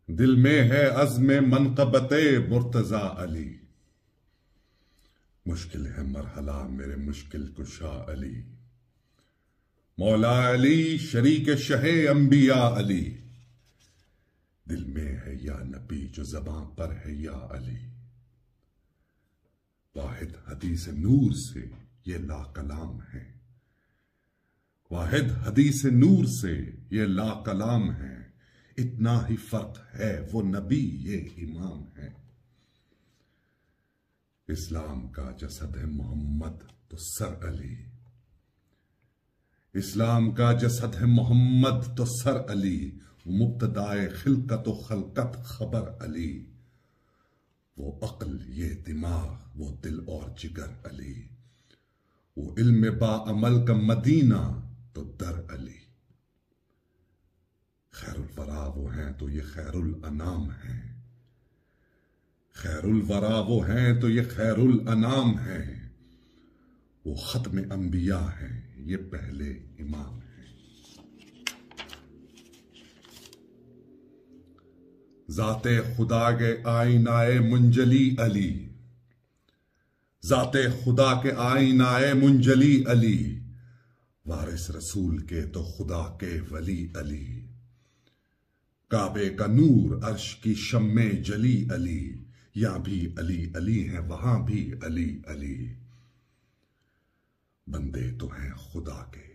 دل میں ہے عزم منقبت مرتضی علی، مشکل ہے مرحلہ میرے مشکل کشا علی، مولا علی شریک شہ انبیاء علی، دل میں ہے یا نبی جو زباں پر ہے یا علی، واحد حدیث نور سے یہ لا کلام ہے، واحد حدیث نور سے یہ لا کلام ہے، اتنا ہی فرق ہے وہ نبی یہ امام ہے، اسلام کا جسد ہے محمد تو سر علی، اسلام کا جسد ہے محمد تو سر علی، مبتدائے خلقت و خلقت خبر علی، وہ عقل یہ دماغ وہ دل اور جگر علی، وہ علم با عمل کا مدینہ تو در علی، خیر الورا وہ ہیں تو یہ خیر الانام ہیں، خیر الورا وہ ہیں تو یہ خیر الانام ہیں، وہ ختم انبیاء ہیں یہ پہلے امام ہیں، ذات خدا کے آئینہ منجلی علی، ذات خدا کے آئینہ منجلی علی، وارث رسول کے تو خدا کے ولی علی، کعبے کا نور عرش کی شمع جلی علی، یہاں بھی علی علی ہیں وہاں بھی علی علی، بندے تو ہیں خدا کے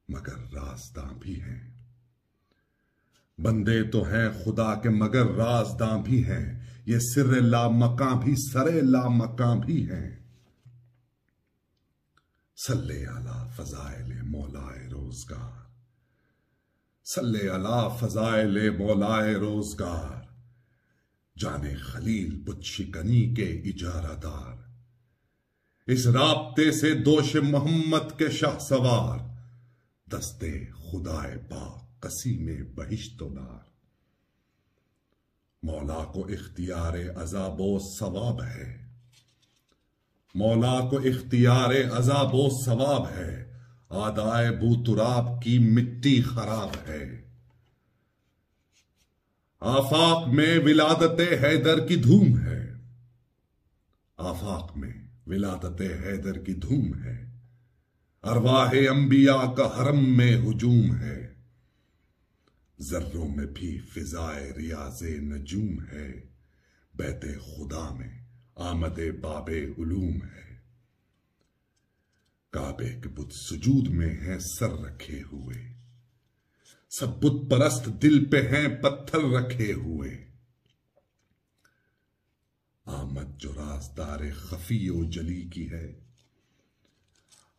مگر رازداں بھی ہیں، بندے تو ہیں خدا کے مگر رازداں بھی ہیں، یہ سر لا مکاں بھی سر لا مکاں بھی ہیں، صلی علی فضائل مولائے روزگار، صلی علی فضائل مولائے روزگار، جانے خلیل بت شکنی کے اجارہ دار، اس رابطے سے دوش محمد کے شاہ سوار، دستے خدائے پاک قسیم بہشت و نار، مولا کو اختیار عذاب و ثواب ہے، مولا کو اختیار عذاب و ثواب ہے، آدائے بو تراب کی مٹی خراب ہے، آفاق میں ولادت حیدر کی دھوم ہے، آفاق میں ولادت حیدر کی دھوم ہے، ارواح انبیاء کا حرم میں ہجوم ہے، ذروں میں بھی فضائے ریاض نجوم ہے، بیت خدا میں آمد باب علوم ہے، کعبے کے بت سجود میں ہیں سر رکھے ہوئے، سب بت پرست دل پہ ہیں پتھر رکھے ہوئے، آمد جو رازدار خفی و جلی کی ہے،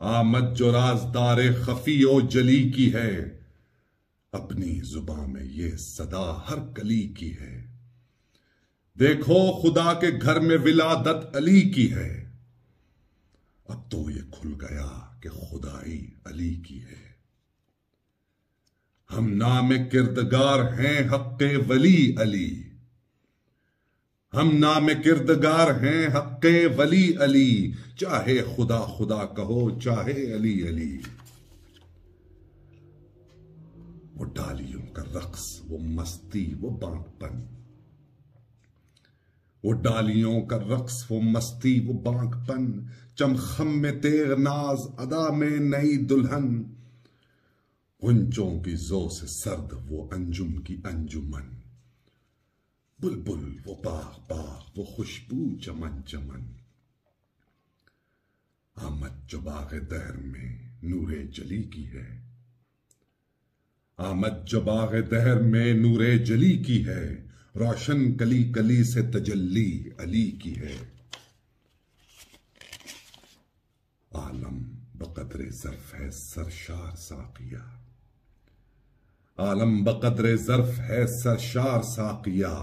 آمد جو رازدار خفی و جلی کی ہے، اپنی زبان میں یہ صدا ہر کلی کی ہے، دیکھو خدا کے گھر میں ولادت علی کی ہے، اب تو یہ کھل گیا کہ خدائی علی کی ہے، ہم نام کردگار ہیں حق ولی علی، ہم نام کردگار ہیں حق ولی علی، چاہے خدا خدا کہو چاہے علی علی، وہ ڈالیوں کا رقص وہ مستی وہ بانک پن، وہ ڈالیوں کا رقص وہ مستی وہ بانک پن، چمخم میں تیغ ناز ادا میں نئی دلہن، غنچوں کی زو سے سرد وہ انجم کی انجمن، بلبل وہ باغ باغ وہ خوشبو چمن چمن، آمد جو باغ دہر میں نور جلی کی ہے، آمد جو باغ دہر میں نور جلی کی ہے، روشن کلی کلی سے تجلی علی کی ہے، عالم بقدر ظرف ہے سرشار ساقیہ، عالم بقدر ظرف ہے سرشار ساقیہ،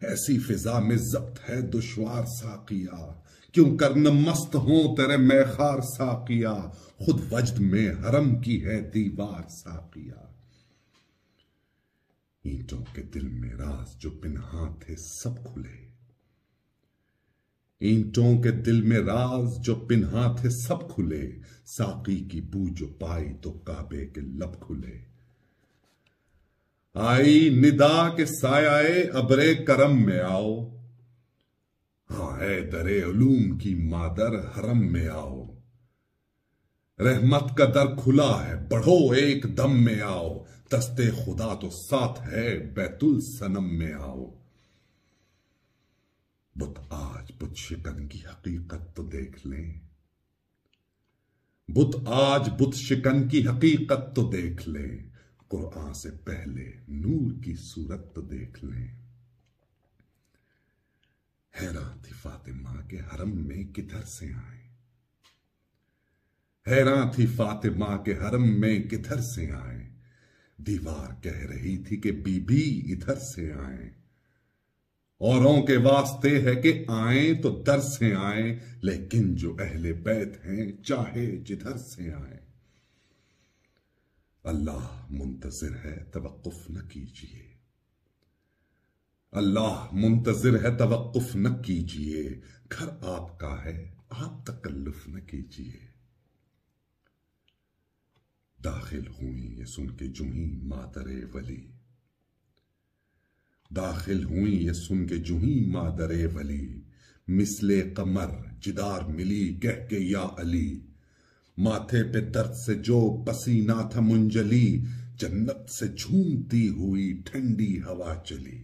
ایسی فضا میں ضبط ہے دشوار ساقیہ، کیوں کرن مست ہوں تیرے میخار ساقیہ، خود وجد میں حرم کی ہے دیوار ساقیہ، اینٹوں کے دل میں راز جو پنہاں تھے سب کھلے، اینٹوں کے دل میں راز جو پنہاں تھے سب کھلے، ساقی کی بو جو پائی تو کعبے کے لب کھلے، آئی ندا کے سایہ ابرے کرم میں آؤ، ہاں اے در علوم کی مادر حرم میں آؤ، رحمت کا در کھلا ہے بڑھو ایک دم میں آؤ، دستے خدا تو ساتھ ہے بیت الصنم میں آؤ۔ بت آج بت شکن کی حقیقت تو دیکھ لیں، بت آج بت شکن کی حقیقت تو دیکھ لیں، قرآن سے پہلے نور کی صورت تو دیکھ لیں۔ حیران تھی فاطمہ کے حرم میں کدھر سے آئیں، حیران تھی فاطمہ کے حرم میں کدھر سے آئیں، دیوار کہہ رہی تھی کہ بی بی ادھر سے آئیں، اوروں کے واسطے ہے کہ آئیں تو در سے آئیں، لیکن جو اہل بیت ہیں چاہے جدھر سے آئیں۔ اللہ منتظر ہے توقف نہ کیجیے، اللہ منتظر ہے توقف نہ کیجیے، گھر آپ کا ہے آپ تکلف نہ کیجیے۔ داخل ہوئی یہ سن کے جوہی مادر ولی، داخل ہوئی یہ سن کے جوہی مادر ولی، مثل قمر جدار ملی کہہ کے یا علی، ماتھے پہ درد سے جو پسینہ تھا منجلی، جنت سے جھومتی ہوئی ٹھنڈی ہوا چلی۔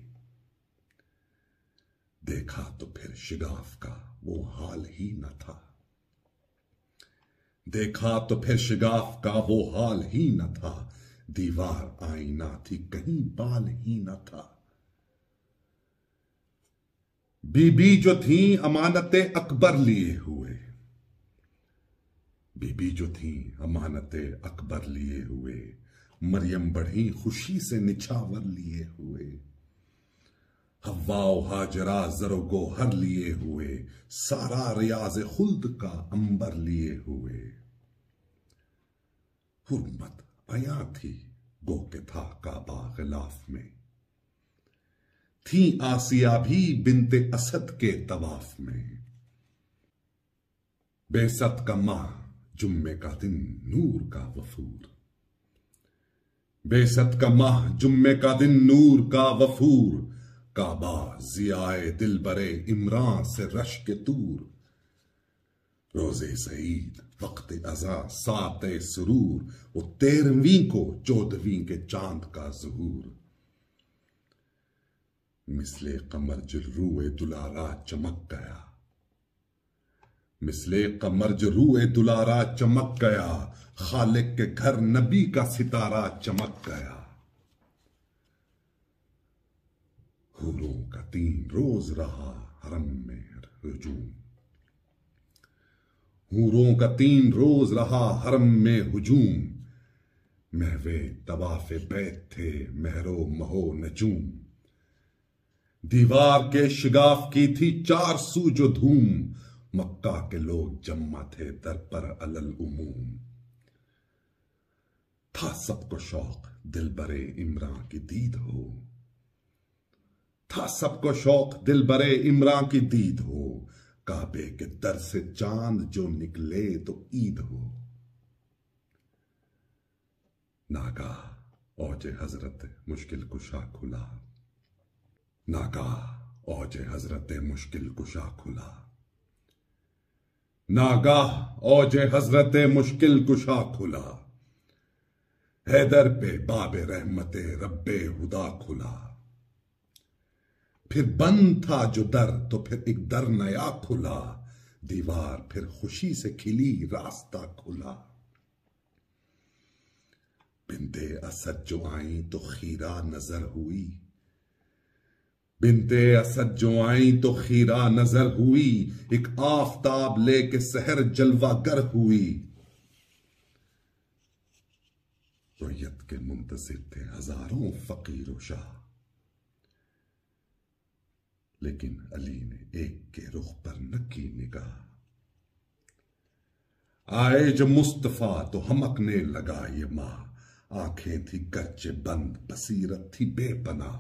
دیکھا تو پھر شگاف کا وہ حال ہی نہ تھا، دیکھا تو پھر شگاف کا وہ حال ہی نہ تھا، دیوار آئینہ تھی کہیں بال ہی نہ تھا۔ بی بی جو تھیں امانت اکبر لیے ہوئے، بی بی جو تھیں امانت اکبر لیے ہوئے، مریم بڑھی خوشی سے نچھاور لیے ہوئے، حوا و ہاجرہ زر و گوہر لیے ہوئے، سارا ریاض خلد کا عنبر لیے ہوئے۔ حرمت عیاں تھی گو کہ تھا کعبہ غلاف میں، تھی آسیہ بھی بنت اسد کے طواف میں۔ بعثت کا ماہ جمعے کا دن نور کا وفور، بعثت کا ماہ جمعے کا دن نور کا وفور، کعبہ ضیائے دل برے عمران سے رشک طور، روزے سعید وقت ازاں ساعت سرور، وہ 13ویں کو 14ویں کے چاند کا ظہور، مثل قمر جو روئے دلارا چمک گیا، مثل قمر جو روئے دلارا چمک گیا، خالق کے گھر نبی کا ستارہ چمک گیا۔ حوروں کا 3 روز رہا حرم میں ہجوم، حوروں کا 3 روز رہا حرم میں ہجوم، محو طواف بیت تھے مہر و مہو نجوم، دیوار کے شگاف کی تھی 4 سو جو دھوم، مکہ کے لوگ جمع تھے در پر علی العموم، تھا سب کو شوق دل برے عمران کی دید ہو، تھا سب کو شوق دل برے عمران کی دید ہو، کعبے کے در سے چاند جو نکلے تو عید ہو۔ ناگاہ اوج حضرت مشکل کشا کھلا، ناگاہ اوج حضرت مشکل کشا کھلا، ناگاہ اوج حضرت مشکل کشا کھلا، حیدر پہ باب رحمت رب خدا کھلا، پھر بند تھا جو در تو پھر ایک در نیا کھلا، دیوار پھر خوشی سے کھلی راستہ کھلا، بنت اسد جو آئیں تو خیرہ نظر ہوئی، بنت اسد جو آئیں تو خیرہ نظر ہوئی، ایک آفتاب لے کے سحر جلوہ گر ہوئی، رؤیت کے منتظر تھے ہزاروں فقیر و شاہ، لیکن علی نے ایک کے رخ پر نہ کی نگاہ، آئے جو مصطفیٰ تو ہمکنے لگا یہ ماہ، آنکھیں تھی گرچہ بند بصیرت تھی بے پناہ،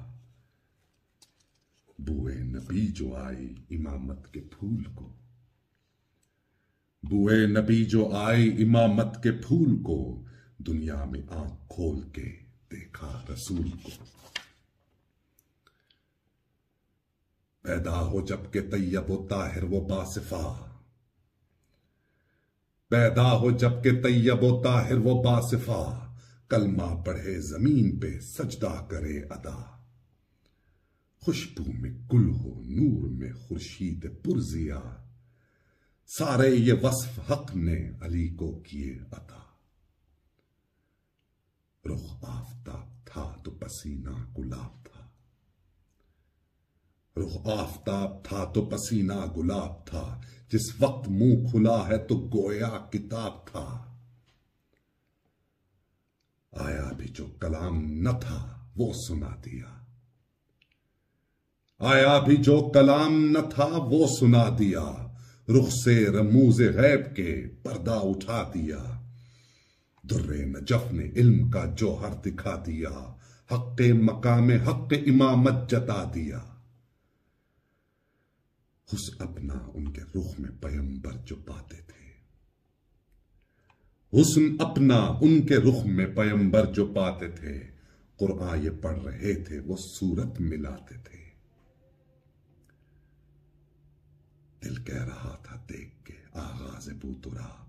بوئے نبی جو آئی امامت کے پھول کو، بوئے نبی جو آئی امامت کے پھول کو، دنیا میں آنکھ کھول کے دیکھا رسول کو۔ پیدا ہو جب کہ طیب و طاہر وہ باصفا، پیدا ہو جب کہ طیب و طاہر وہ باصفا، کلمہ پڑھے زمین پہ سجدہ کرے ادا، خوشبو میں گل ہو نور میں خورشید پرزیا، سارے یہ وصف حق نے علی کو کیے عطا، رخ آفتاب تھا تو پسینہ گلاب تھا، رخ آفتاب تھا تو پسینہ گلاب تھا، جس وقت منہ کھلا ہے تو گویا کتاب تھا، آیا بھی جو کلام نہ تھا وہ سنا دیا، آیا بھی جو کلام نہ تھا وہ سنا دیا، رخ سے رموز غیب کے پردہ اٹھا دیا، در نجف نے علم کا جوہر دکھا دیا، حق مقام حق امامت جتا دیا، حسن اپنا ان کے رخ میں پیمبر جو پاتے تھے، حسن اپنا ان کے رخ میں پیمبر جو پاتے تھے، قرآن یہ پڑھ رہے تھے وہ صورت ملاتے تھے، دل کہہ رہا تھا دیکھ کے آغاز بوتراب،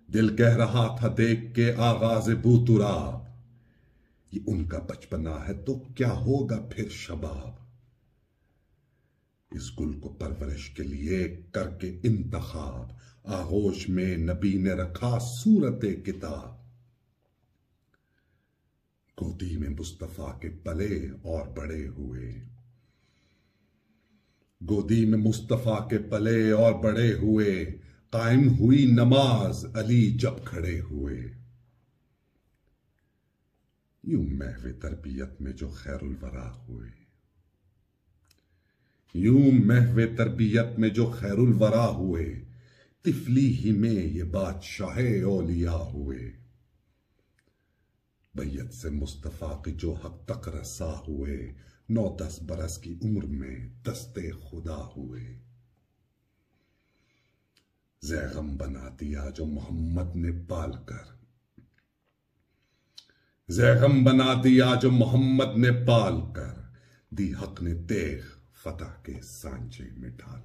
دل کہہ رہا تھا دیکھ کے آغاز بوتراب، یہ ان کا بچپنا ہے تو کیا ہوگا پھر شباب، اس گل کو پرورش کے لیے کر کے انتخاب، آغوش میں نبی نے رکھا صورت کتاب، گودی میں مصطفیٰ کے پلے اور بڑے ہوئے، گودی میں مصطفیٰ کے پلے اور بڑے ہوئے، قائم ہوئی نماز علی جب کھڑے ہوئے، یوں محو تربیت میں جو خیر الورا ہوئے، یوں محو تربیت میں جو خیر الورا ہوئے، طفلی ہی میں یہ بادشاہ اولیاء ہوئے، بیعت سے مصطفیٰ کی جو حق تک رسا ہوئے، 9-10 برس کی عمر میں دستے خدا ہوئے، زیغم بنا دیا جو محمد نے پال کر، زیغم بنا دیا جو محمد نے پال کر، دی حق نے تیغ فتح کے سانچے میں ڈال